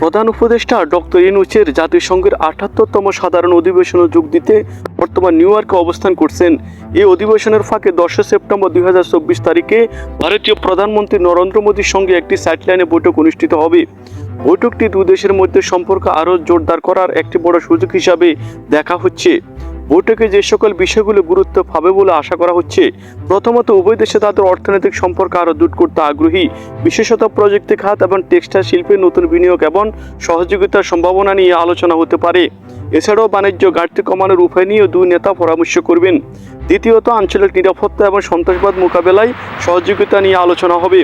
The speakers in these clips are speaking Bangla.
প্রধান উপদেষ্টা ডক্টর ইউনূসের জাতিসংঘের ৭৮তম সাধারণ অধিবেশনে যোগ দিতে বর্তমান নিউ ইয়র্কে অবস্থান করছেন। এই অধিবেশনের ফাঁকে ১০ সেপ্টেম্বর ২০২৪ তারিখে ভারতীয় প্রধানমন্ত্রী নরেন্দ্র মোদীর সঙ্গে একটি সাইডলাইনে বৈঠক অনুষ্ঠিত হবে। বৈঠকটি দুই দেশের মধ্যে সম্পর্ক আরও জোরদার করার একটি বড় সুযোগ হিসাবে দেখা হচ্ছে। বৈঠকে যে সকল বিষয়গুলো গুরুত্ব পাবে বলে আশা করা হচ্ছে, প্রথমত উভয় দেশে তাদের অর্থনৈতিক সম্পর্ক আরও দৃঢ় করতে আগ্রহী, বিশেষত প্রযুক্তি খাত এবং টেক্সটাইল শিল্পে নতুন বিনিয়োগ এবং সহযোগিতার সম্ভাবনা নিয়ে আলোচনা হতে পারে। এছাড়াও বাণিজ্য ঘাটতি কমানোর উপায় নিয়েও দুই নেতা পরামর্শ করবেন। দ্বিতীয়ত আঞ্চলিক নিরাপত্তা এবং সন্ত্রাসবাদ মোকাবেলায় সহযোগিতা নিয়ে আলোচনা হবে।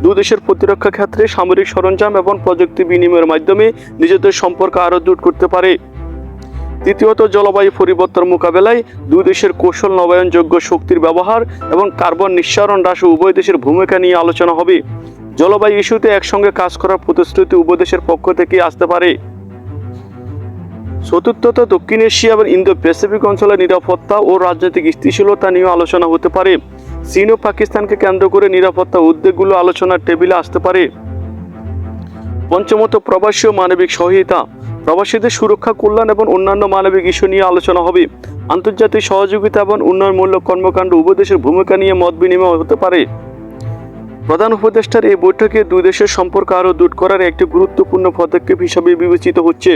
দুই দেশের প্রতিরক্ষা ক্ষেত্রে সামরিক সরঞ্জাম এবং প্রযুক্তি বিনিময়ের মাধ্যমে নিজেদের সম্পর্ক আরও দৃঢ় করতে পারে। তৃতীয়ত জলবায়ু পরিবর্তন মোকাবেলায় দুই দেশের কৌশল নবায়নযোগ্য শক্তির ব্যবহার এবং কার্বন নিঃসরণ হ্রাসে উভয় দেশের ভূমিকা নিয়ে আলোচনা হবে। জলবায়ু ইস্যুতে একসঙ্গে কাজ করার প্রতিশ্রুতি উভয় দেশের পক্ষ থেকে আসতে পারে। চতুর্থত দক্ষিণ এশিয়া এবং ইন্দো প্যাসিফিক অঞ্চলের নিরাপত্তা ও রাজনৈতিক স্থিতিশীলতা নিয়েও আলোচনা হতে পারে। চীন ও পাকিস্তানকে কেন্দ্র করে নিরাপত্তা উদ্বেগগুলো আলোচনার টেবিলে আসতে পারে। পঞ্চমত প্রবাসী ও মানবিক সহায়তা, প্রবাসীদের সুরক্ষা, কল্যাণ এবং অন্যান্য মানবিক ইস্যু নিয়ে আলোচনা হবে। আন্তর্জাতিক সহযোগিতা এবং উন্নয়নমূলক কর্মকাণ্ড উভয় দেশের ভূমিকা নিয়ে মত বিনিময় হতে পারে। প্রধান উপদেষ্টার এই বৈঠকে দুই দেশের সম্পর্ক আরও দৃঢ় করার একটি গুরুত্বপূর্ণ পদক্ষেপ হিসাবে বিবেচিত হচ্ছে।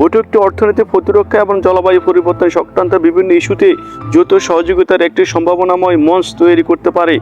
বৈঠকটি অর্থনীতি, প্রতিরক্ষা এবং জলবায়ু পরিবর্তন সংক্রান্ত বিভিন্ন ইস্যুতে যৌথ সহযোগিতার একটি সম্ভাবনাময় মঞ্চ তৈরি করতে পারে।